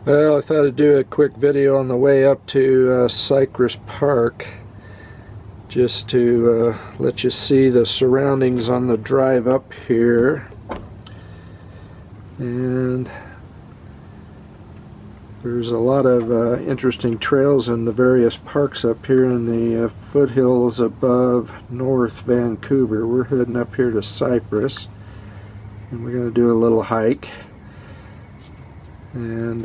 Well, I thought I'd do a quick video on the way up to Cypress Park, just to let you see the surroundings on the drive up here. And there's a lot of interesting trails in the various parks up here in the foothills above North Vancouver. We're heading up here to Cypress, and we're going to do a little hike and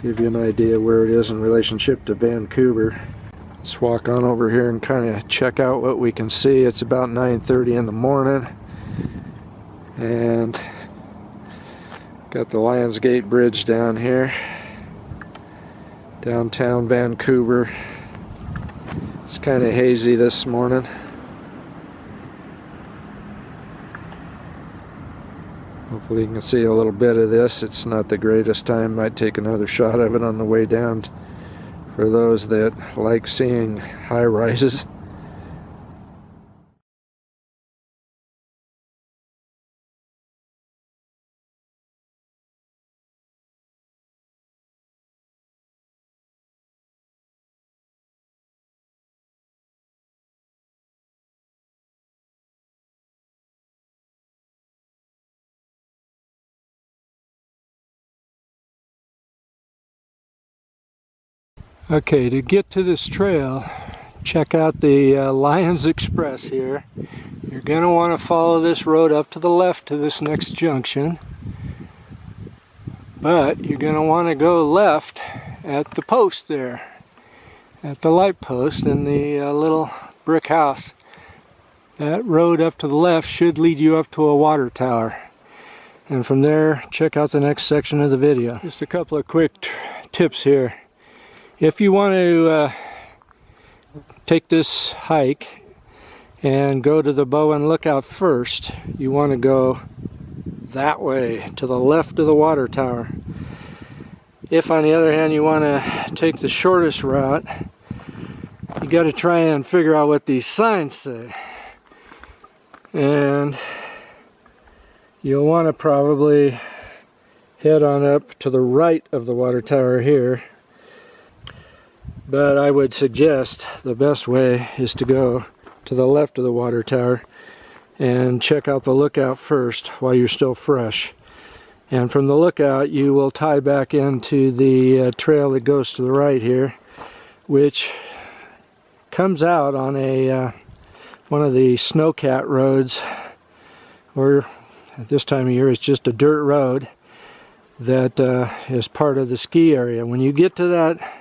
give you an idea where it is in relationship to Vancouver. Let's walk on over here and kind of check out what we can see. It's about 9:30 in the morning, and got the Lions Gate Bridge down here, downtown Vancouver. It's kind of hazy this morning. Hopefully you can see a little bit of this. It's not the greatest time. Might take another shot of it on the way down for those that like seeing high rises. Okay, to get to this trail, check out the Lions Express here. You're going to want to follow this road up to the left to this next junction, but you're going to want to go left at the post there, at the light post and the little brick house. That road up to the left should lead you up to a water tower, and from there check out the next section of the video. Just a couple of quick tips here. If you want to take this hike and go to the Bowen Lookout first, you want to go that way to the left of the water tower. If on the other hand you want to take the shortest route, you got to try and figure out what these signs say. And you'll want to probably head on up to the right of the water tower here. But I would suggest the best way is to go to the left of the water tower and check out the lookout first while you're still fresh. And from the lookout you will tie back into the trail that goes to the right here, which comes out on a one of the snowcat roads, or at this time of year it's just a dirt road that is part of the ski area. When you get to that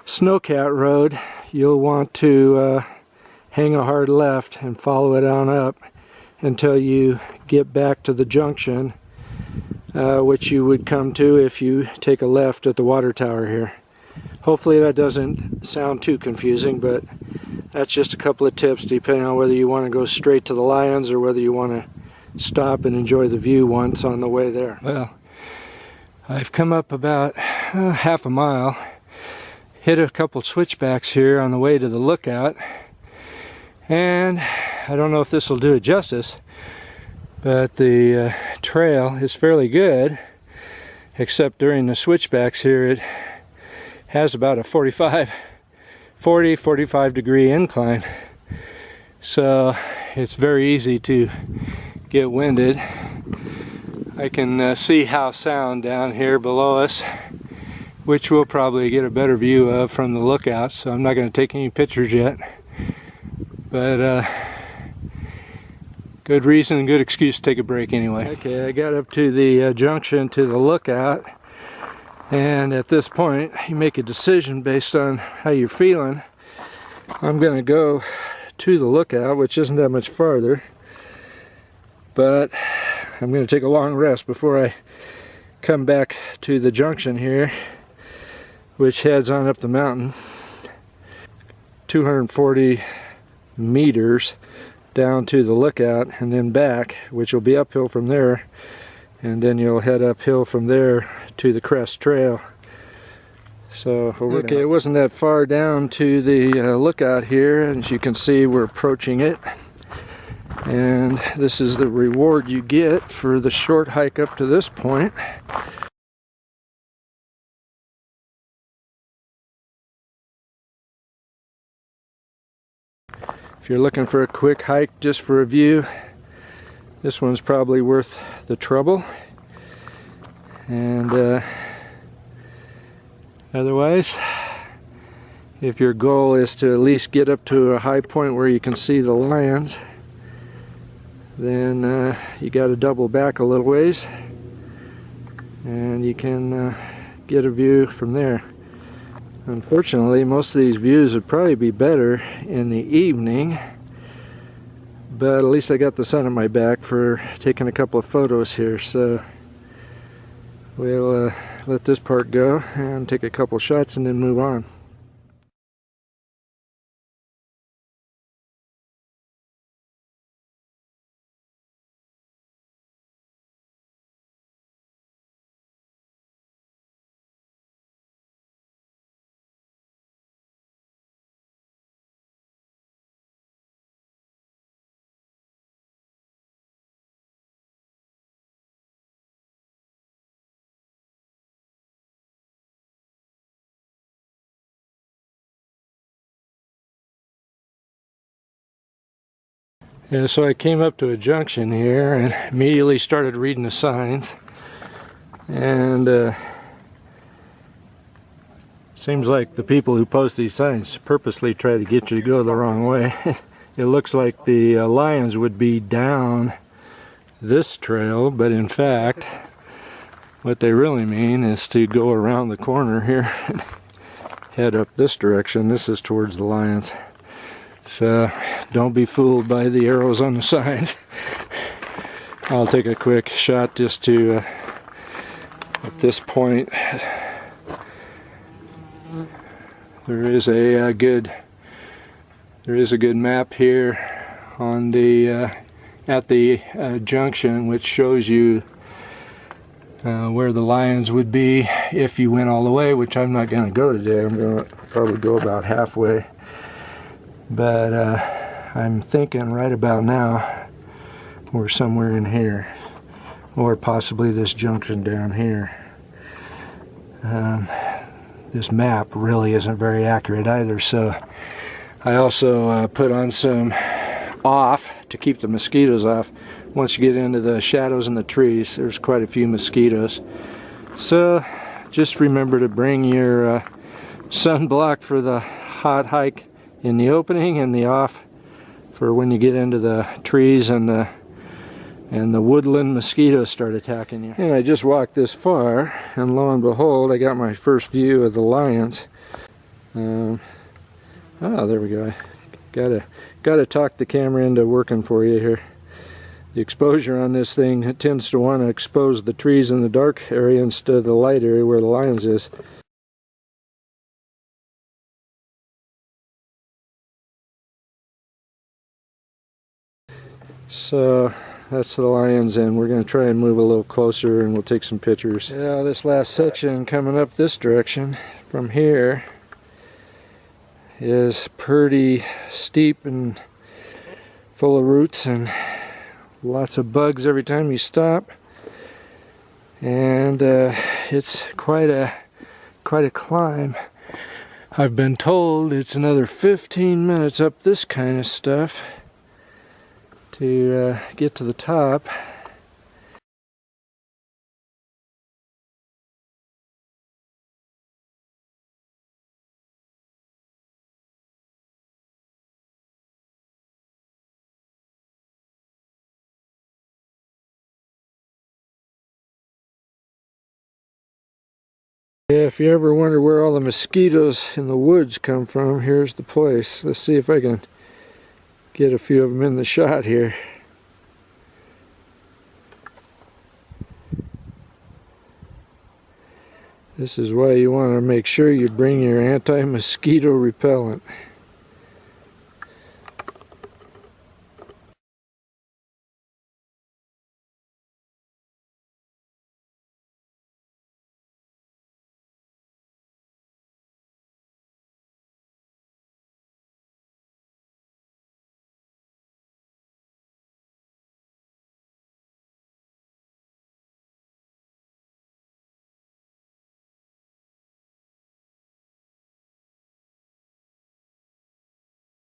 snowcat road, you'll want to hang a hard left and follow it on up until you get back to the junction, which you would come to if you take a left at the water tower here. Hopefully that doesn't sound too confusing, but that's just a couple of tips depending on whether you want to go straight to the Lions or whether you want to stop and enjoy the view once on the way there. Well, I've come up about half a mile, hit a couple switchbacks here on the way to the lookout, and I don't know if this will do it justice, but the trail is fairly good, except during the switchbacks here it has about a 40-45 degree incline, so it's very easy to get winded. I can see Howe Sound down here below us, which we'll probably get a better view of from the lookout, so I'm not going to take any pictures yet. But good reason and good excuse to take a break anyway. Okay, I got up to the junction to the lookout, and at this point you make a decision based on how you're feeling. I'm going to go to the lookout, which isn't that much farther, but I'm going to take a long rest before I come back to the junction here, which heads on up the mountain 240 meters down to the lookout and then back, which will be uphill from there, and then you'll head uphill from there to the Crest Trail. So okay, it wasn't that far down to the lookout here, and as you can see we're approaching it, And this is the reward you get for the short hike up to this point. If you're looking for a quick hike just for a view, this one's probably worth the trouble. And otherwise, if your goal is to at least get up to a high point where you can see the lions, then you got to double back a little ways and you can get a view from there. Unfortunately, most of these views would probably be better in the evening, but at least I got the sun at my back for taking a couple of photos here, so we'll let this part go and take a couple shots and then move on. Yeah, so I came up to a junction here and immediately started reading the signs, and seems like the people who post these signs purposely try to get you to go the wrong way. It looks like the lions would be down this trail, but in fact what they really mean is to go around the corner here and head up this direction. This is towards the lions. So don't be fooled by the arrows on the signs. I'll take a quick shot just to, at this point, there is a good map here on the at the junction, which shows you where the lions would be if you went all the way, which I'm not going to go today. I'm going to probably go about halfway. But I'm thinking right about now we're somewhere in here, or possibly this junction down here. This map really isn't very accurate either, so I also put on some off to keep the mosquitoes off. Once you get into the shadows in the trees, there's quite a few mosquitoes. So just remember to bring your sunblock for the hot hike in the opening, and the off for when you get into the trees and the woodland mosquitoes start attacking you. And I just walked this far, and lo and behold, I got my first view of the lions. Oh, there we go. Gotta talk the camera into working for you here. The exposure on this thing, it tends to want to expose the trees in the dark area instead of the light area where the lions is. So that's the lions, and we're going to try and move a little closer and we'll take some pictures. Yeah, this last section coming up this direction from here is pretty steep and full of roots and lots of bugs every time you stop, and it's quite a climb. I've been told it's another 15 minutes up this kind of stuff to get to the top. Yeah, if you ever wonder where all the mosquitoes in the woods come from, here's the place. Let's see if I can get a few of them in the shot here. This is why you want to make sure you bring your anti-mosquito repellent.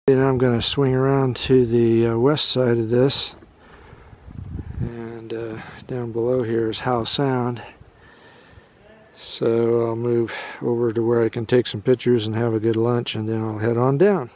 And I'm going to swing around to the west side of this, and down below here is Howe Sound. So I'll move over to where I can take some pictures and have a good lunch, and then I'll head on down.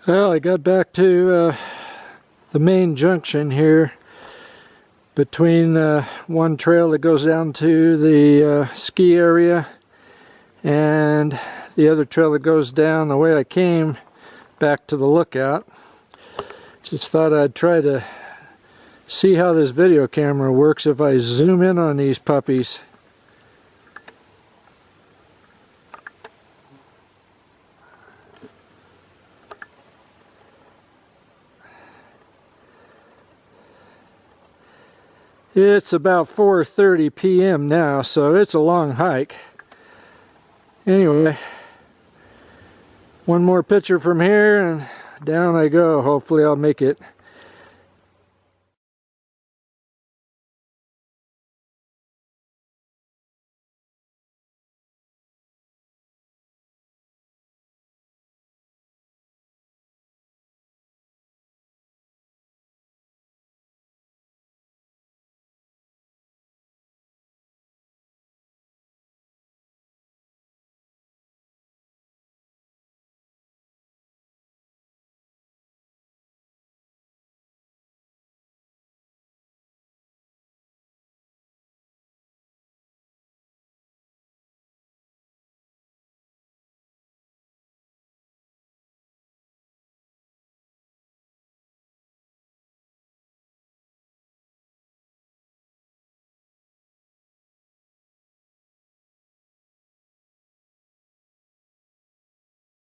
Well, I got back to the main junction here between one trail that goes down to the ski area and the other trail that goes down the way I came back to the lookout. Just thought I'd try to see how this video camera works if I zoom in on these puppies. It's about 4:30 p.m. now, so it's a long hike. Anyway, one more picture from here and down I go. Hopefully I'll make it